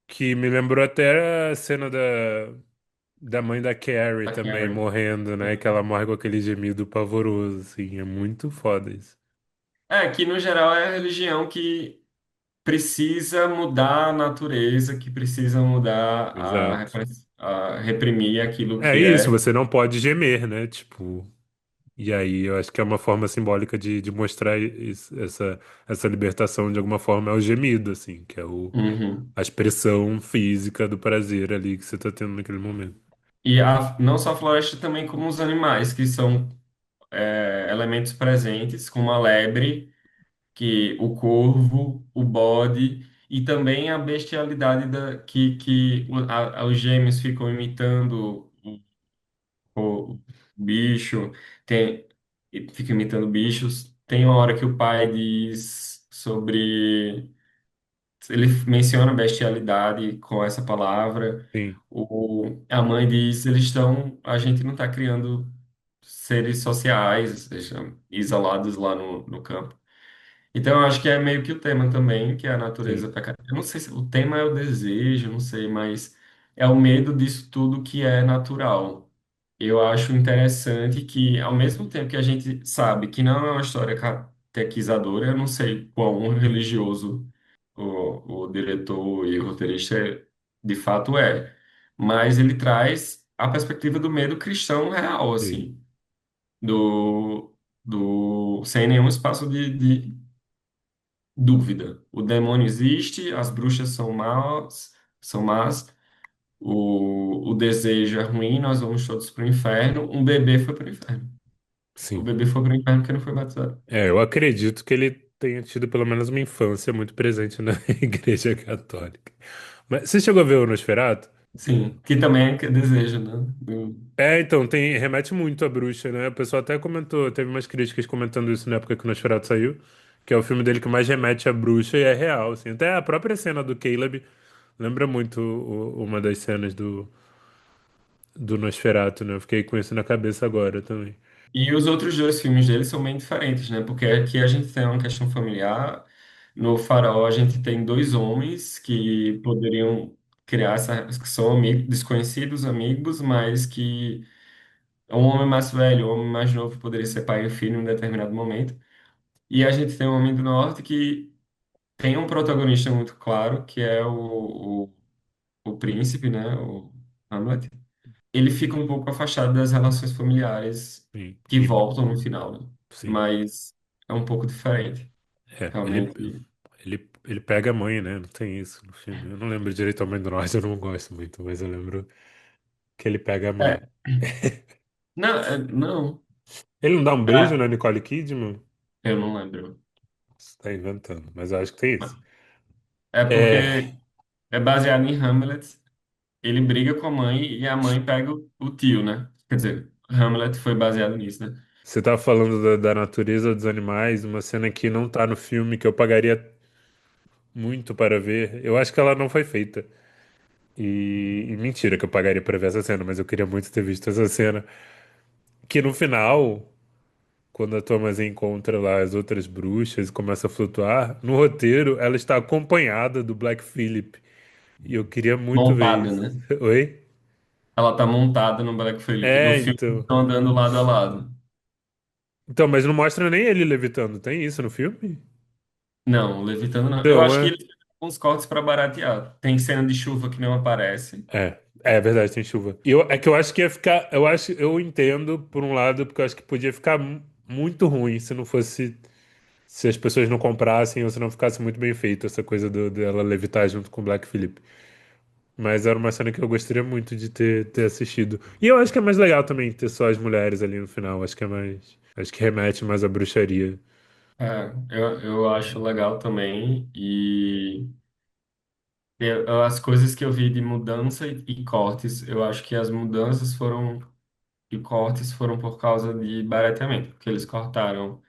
que me lembrou até a cena da mãe da Carrie a também Karen. morrendo, né? Que ela morre com aquele gemido pavoroso, assim. É muito foda isso. Que no geral é a religião que precisa mudar a natureza, que precisa mudar Exato. a reprimir aquilo É que isso, é. você não pode gemer, né? Tipo, e aí eu acho que é uma forma simbólica de mostrar essa libertação de alguma forma é o gemido, assim, que é Uhum. a expressão física do prazer ali que você tá tendo naquele momento. E não só a floresta, também como os animais, que são elementos presentes, como a lebre, que o corvo, o bode, e também a bestialidade que os gêmeos ficam imitando o bicho, fica imitando bichos. Tem uma hora que o pai diz sobre. Ele menciona bestialidade com essa palavra. Sim, A mãe diz: a gente não está criando seres sociais, ou seja, isolados lá no campo. Então, eu acho que é meio que o tema também, que é a natureza sim, pecadora. Eu não sei se o tema é o desejo, não sei, mas é o medo disso tudo que é natural. Eu acho interessante que, ao mesmo tempo que a gente sabe que não é uma história catequizadora, eu não sei quão religioso o diretor e o roteirista de fato é, mas ele traz a perspectiva do medo cristão real, sim. assim, do, sem nenhum espaço de dúvida. O demônio existe, as bruxas são más, o desejo é ruim, nós vamos todos para o inferno. Um bebê foi para o inferno. O Sim. bebê foi para o inferno porque não foi batizado. É, eu acredito que ele tenha tido pelo menos uma infância muito presente na Igreja Católica. Mas você chegou a ver o Nosferatu? Sim, que também é desejo, né? É, então, remete muito à bruxa, né? O pessoal até comentou, teve umas críticas comentando isso na época que o Nosferatu saiu, que é o filme dele que mais remete à bruxa e é real, assim. Até a própria cena do Caleb lembra muito uma das cenas do Nosferatu, né? Eu fiquei com isso na cabeça agora também. E os outros dois filmes dele são bem diferentes, né? Porque aqui a gente tem uma questão familiar. No Farol, a gente tem dois homens que poderiam criar que são amigos, desconhecidos amigos, mas que um homem mais velho, um homem mais novo poderia ser pai e filho em um determinado momento. E a gente tem um homem do norte que tem um protagonista muito claro, que é o príncipe, né? O Hamlet. Ele fica um pouco afastado das relações familiares Sim. que voltam no final, né? Sim. Mas é um pouco diferente, É, realmente. ele pega a mãe, né? Não tem isso no filme. Eu não lembro direito a mãe do Norte, eu não gosto muito, mas eu lembro que ele pega a mãe. É, não, não, Ele não dá um beijo é, na Nicole Kidman? eu não lembro. Você tá inventando, mas eu acho que tem isso. É É, porque é baseado em Hamlet. Ele briga com a mãe e a mãe pega o tio, né? Quer dizer, Hamlet foi baseado nisso, né? você tava falando da natureza dos animais, uma cena que não tá no filme que eu pagaria muito para ver. Eu acho que ela não foi feita. E mentira que eu pagaria para ver essa cena, mas eu queria muito ter visto essa cena. Que no final, quando a Thomasin encontra lá as outras bruxas e começa a flutuar, no roteiro ela está acompanhada do Black Phillip. E eu queria muito ver Montada, isso. né? Oi? Ela tá montada no Black Phillip. No É, filme, eles então. estão andando lado a lado. Então, mas não mostra nem ele levitando. Tem isso no filme? Não, levitando não. Eu Então, acho que eles fizeram uns cortes para baratear. Tem cena de chuva que não aparece. é verdade, tem chuva. É que eu acho que ia ficar. Eu entendo, por um lado, porque eu acho que podia ficar muito ruim se não fosse. Se as pessoas não comprassem ou se não ficasse muito bem feito essa coisa dela levitar junto com o Black Phillip. Mas era uma cena que eu gostaria muito de ter assistido. E eu acho que é mais legal também ter só as mulheres ali no final. Acho que é mais. Acho que remete mais à bruxaria. É, eu acho legal também. E as coisas que eu vi de mudança e cortes, eu acho que as mudanças foram e cortes foram por causa de barateamento, porque eles cortaram.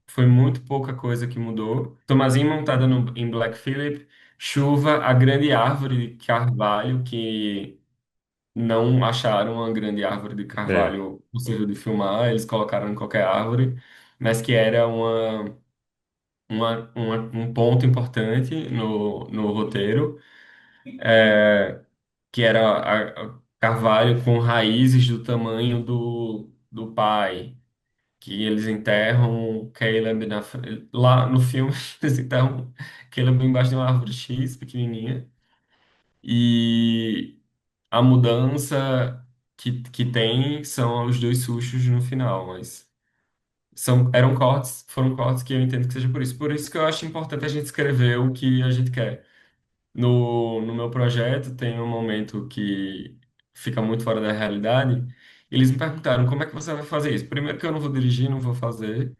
Foi muito pouca coisa que mudou. Tomazinho montada em Black Phillip, chuva, a grande árvore de carvalho, que não acharam uma grande árvore de É. carvalho possível de filmar, eles colocaram em qualquer árvore, mas que era um ponto importante no roteiro, que era a carvalho com raízes do tamanho do pai, que eles enterram Caleb lá no filme, eles enterram Caleb embaixo de uma árvore X pequenininha, e a mudança que tem são os dois sustos no final, mas foram cortes que eu entendo que seja por isso. Por isso que eu acho importante a gente escrever o que a gente quer. No meu projeto tem um momento que fica muito fora da realidade. Eles me perguntaram como é que você vai fazer isso. Primeiro que eu não vou dirigir, não vou fazer,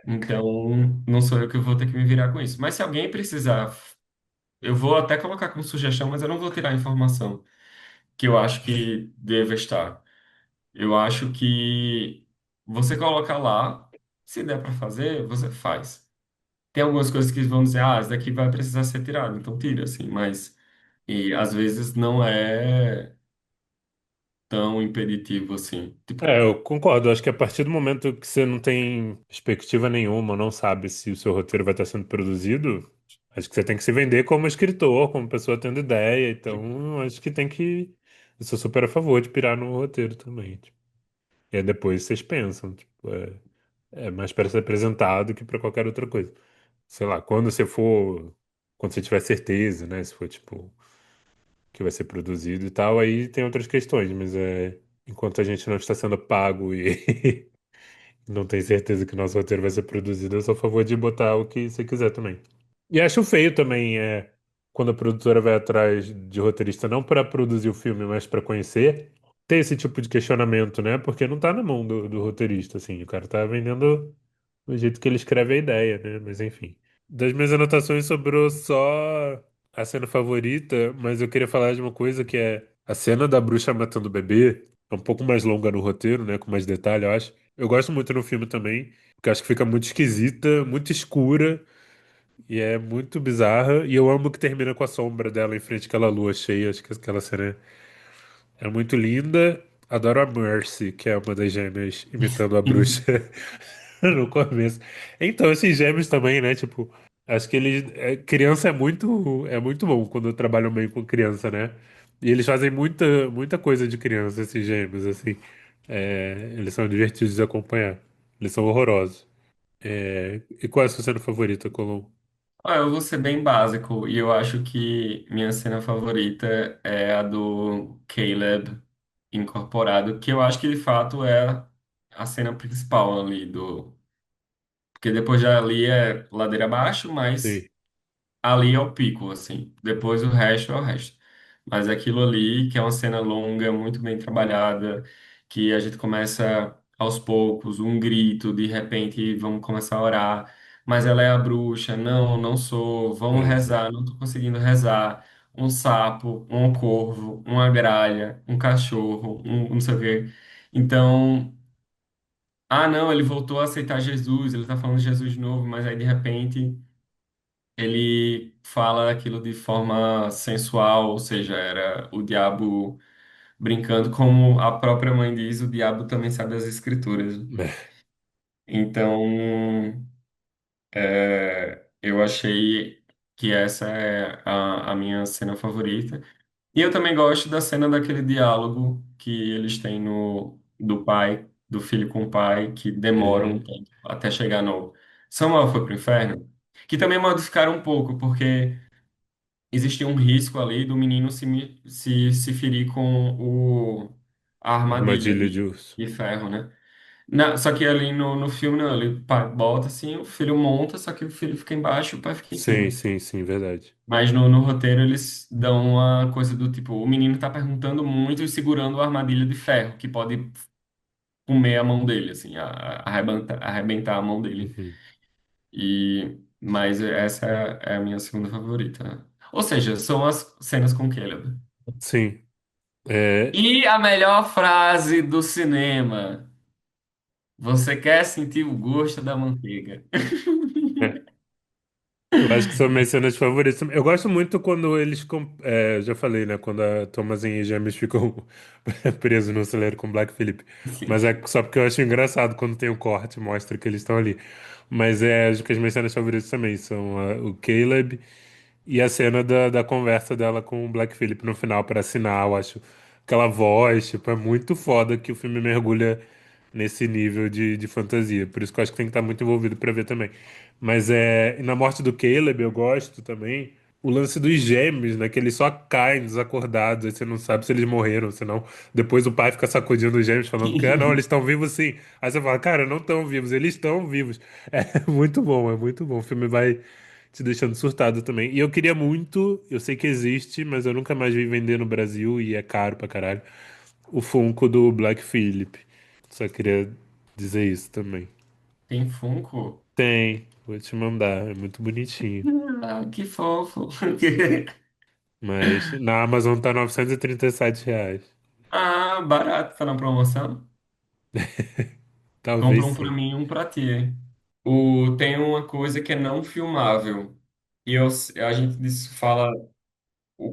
então não sou eu que vou ter que me virar com isso. Mas se alguém precisar, eu vou até colocar como sugestão, mas eu não vou tirar a informação que eu acho que deva estar. Eu acho que você coloca lá, se der para fazer, você faz. Tem algumas coisas que vão dizer, ah, isso daqui vai precisar ser tirado, então tira, assim, mas e às vezes não é tão impeditivo assim. Tipo, É, eu concordo. Acho que a partir do momento que você não tem perspectiva nenhuma, não sabe se o seu roteiro vai estar sendo produzido, acho que você tem que se vender como escritor, como pessoa tendo ideia. Então, acho que tem que. Eu sou super a favor de pirar no roteiro também. Tipo. E aí depois vocês pensam, tipo, é mais para ser apresentado que para qualquer outra coisa. Sei lá, quando você for. Quando você tiver certeza, né? Se for, tipo, que vai ser produzido e tal, aí tem outras questões, mas enquanto a gente não está sendo pago e não tenho certeza que o nosso roteiro vai ser produzido. Eu sou a favor de botar o que você quiser também. E acho feio também quando a produtora vai atrás de roteirista não para produzir o filme, mas para conhecer, ter esse tipo de questionamento, né? Porque não tá na mão do roteirista, assim. O cara tá vendendo o jeito que ele escreve a ideia, né? Mas enfim. Das minhas anotações sobrou só a cena favorita, mas eu queria falar de uma coisa que é a cena da bruxa matando o bebê. É um pouco mais longa no roteiro, né? Com mais detalhe, eu acho. Eu gosto muito no filme também, porque eu acho que fica muito esquisita, muito escura e é muito bizarra. E eu amo que termina com a sombra dela em frente àquela lua cheia. Acho que aquela cena é muito linda. Adoro a Mercy, que é uma das gêmeas, imitando a bruxa no começo. Então, esses gêmeos também, né? Tipo, acho que eles. Criança é muito bom quando trabalham bem com criança, né? E eles fazem muita coisa de criança, esses gêmeos, assim. Eles são divertidos de acompanhar. Eles são horrorosos. E qual é a sua cena favorita, Colom? Ah, eu vou ser bem básico e eu acho que minha cena favorita é a do Caleb incorporado, que eu acho que de fato é a cena principal ali do. Porque depois já ali é ladeira abaixo, Sim. mas ali é o pico, assim. Depois o resto é o resto. Mas aquilo ali, que é uma cena longa, muito bem trabalhada, que a gente começa aos poucos, um grito, de repente vamos começar a orar. Mas ela é a bruxa, não, não sou, vamos Sim, sim. rezar, não estou conseguindo rezar. Um sapo, um corvo, uma gralha, um cachorro, não sei o quê. Então, não, ele voltou a aceitar Jesus, ele está falando de Jesus de novo, mas aí de repente ele fala aquilo de forma sensual, ou seja, era o diabo brincando, como a própria mãe diz, o diabo também sabe as escrituras. Então, eu achei que essa é a minha cena favorita. E eu também gosto da cena daquele diálogo que eles têm no do pai, do filho com o pai, que demora um Uhum. tempo até chegar no Samuel foi pro inferno, que também modificaram um pouco, porque existia um risco ali do menino se ferir com a armadilha Armadilha de urso. de ferro, né? Só que ali no filme, não, ele bota assim, o filho monta, só que o filho fica embaixo e o pai fica em Sim, cima. sim, sim, verdade. Mas no roteiro eles dão uma coisa do tipo, o menino tá perguntando muito e segurando a armadilha de ferro, que pode comer a mão dele, assim, arrebentar a mão dele. Uhum. Mas essa é a minha segunda favorita. Ou seja, são as cenas com Caleb. Sim. É, E a melhor frase do cinema: você quer sentir o gosto da manteiga? é. Eu acho que são minhas cenas favoritas. Eu gosto muito quando eles. Eu já falei, né? Quando a Thomasin e Gêmeos ficam presos no celeiro com o Black Phillip. Sim. Mas é só porque eu acho engraçado quando tem o corte, mostra que eles estão ali. Mas acho que as minhas cenas favoritas também são o Caleb e a cena da conversa dela com o Black Phillip no final para assinar. Eu acho aquela voz, tipo, é muito foda que o filme mergulha nesse nível de fantasia. Por isso que eu acho que tem que estar muito envolvido para ver também. Mas e na morte do Caleb eu gosto também. O lance dos gêmeos, né? Que eles só caem desacordados, aí você não sabe se eles morreram, senão depois o pai fica sacudindo os gêmeos, falando que, não, eles estão vivos sim. Aí você fala, cara, não estão vivos, eles estão vivos. É muito bom, é muito bom. O filme vai te deixando surtado também. E eu queria muito, eu sei que existe, mas eu nunca mais vi vender no Brasil e é caro pra caralho, o Funko do Black Phillip. Só queria dizer isso também. Tem Funko? Tem, vou te mandar, é muito bonitinho. Ah, que fofo. Mas na Amazon tá R$ 937. Barato, tá na promoção? Compra Talvez um pra sim. mim e um pra ti. Tem uma coisa que é não filmável. A gente fala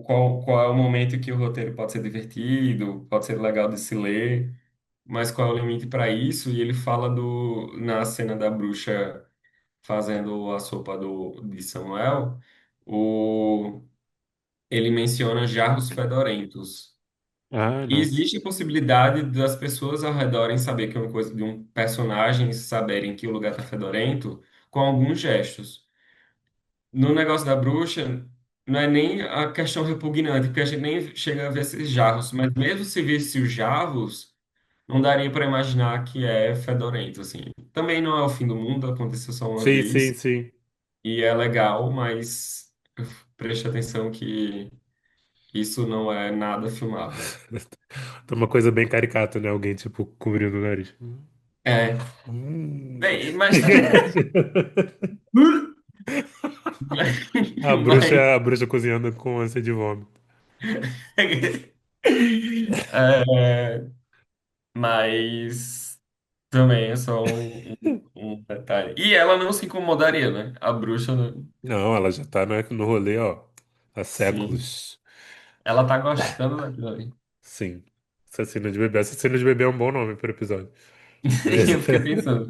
qual é o momento que o roteiro pode ser divertido, pode ser legal de se ler, mas qual é o limite para isso? E ele fala na cena da bruxa fazendo a sopa de Samuel, o, ele menciona jarros fedorentos. Ah, E nossa. existe a possibilidade das pessoas ao redor saber que é uma coisa de um personagem saberem que o lugar está fedorento com alguns gestos. No negócio da bruxa, não é nem a questão repugnante, porque a gente nem chega a ver esses jarros, mas mesmo se visse os jarros, não daria para imaginar que é fedorento, assim. Também não é o fim do mundo, aconteceu só uma Sim, sim, vez sim. e é legal, mas preste atenção que isso não é nada filmável. Tá uma coisa bem caricata, né? Alguém, tipo, cobrindo o nariz. É, Hum. bem, mas também. Mas, A bruxa cozinhando com ânsia de vômito. é, mas também é só um detalhe. E ela não se incomodaria, né? A bruxa, né? Não, ela já tá no rolê, ó, há Sim. séculos. Ela tá gostando daquilo ali. Sim. Assassina de bebê. Assassina de bebê é um bom nome para o episódio. E eu fiquei pensando.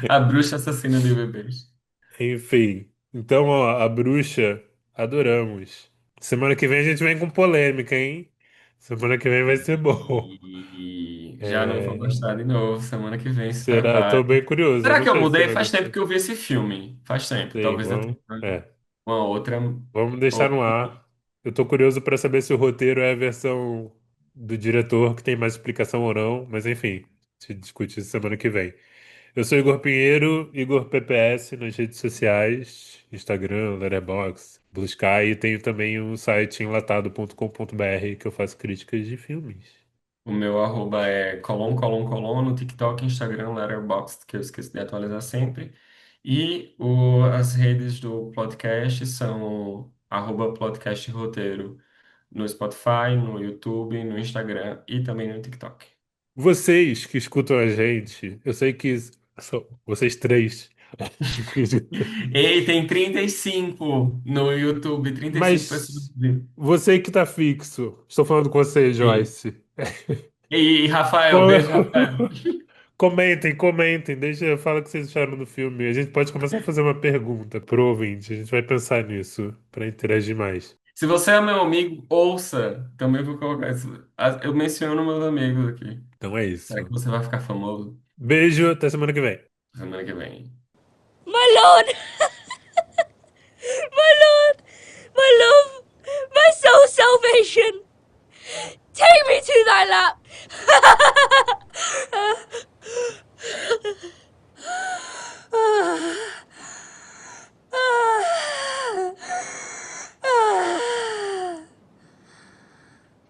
A bruxa assassina de bebês. Enfim. Então, ó, a bruxa, adoramos. Semana que vem a gente vem com polêmica, hein? Semana que vem vai ser bom. E já não vou É, gostar de novo. Semana que vem se será? prepare. Tô bem curioso. Eu Será não que eu sei se você mudei? vai Faz tempo gostar. que eu vi esse filme. Faz tempo. Sei, Talvez eu tenha é, uma outra. vamos deixar no Outra. ar. Eu tô curioso para saber se o roteiro é a versão do diretor que tem mais explicação ou não, mas enfim, se discute isso semana que vem. Eu sou Igor Pinheiro, Igor PPS nas redes sociais, Instagram, Letterboxd, Blue Sky, e tenho também um site enlatado.com.br que eu faço críticas de filmes. O meu arroba é colon no TikTok, Instagram, Letterboxd, que eu esqueço de atualizar sempre. E as redes do podcast são arroba podcast roteiro no Spotify, no YouTube, no Instagram e também no TikTok. Vocês que escutam a gente, eu sei que são vocês três, Ei, tem 35 no YouTube, 35 pessoas. mas você que tá fixo, estou falando com você, E, Joyce. e Rafael, Com- beijo, Rafael. Comentem, fala o que vocês acharam do filme. A gente pode começar a fazer uma pergunta pro ouvinte. A gente vai pensar nisso para interagir mais. Se você é meu amigo, ouça. Também vou colocar isso. Eu menciono meus amigos aqui. Então é Será que isso. você vai ficar famoso Beijo, até semana que vem. semana que vem? My lord! My lord!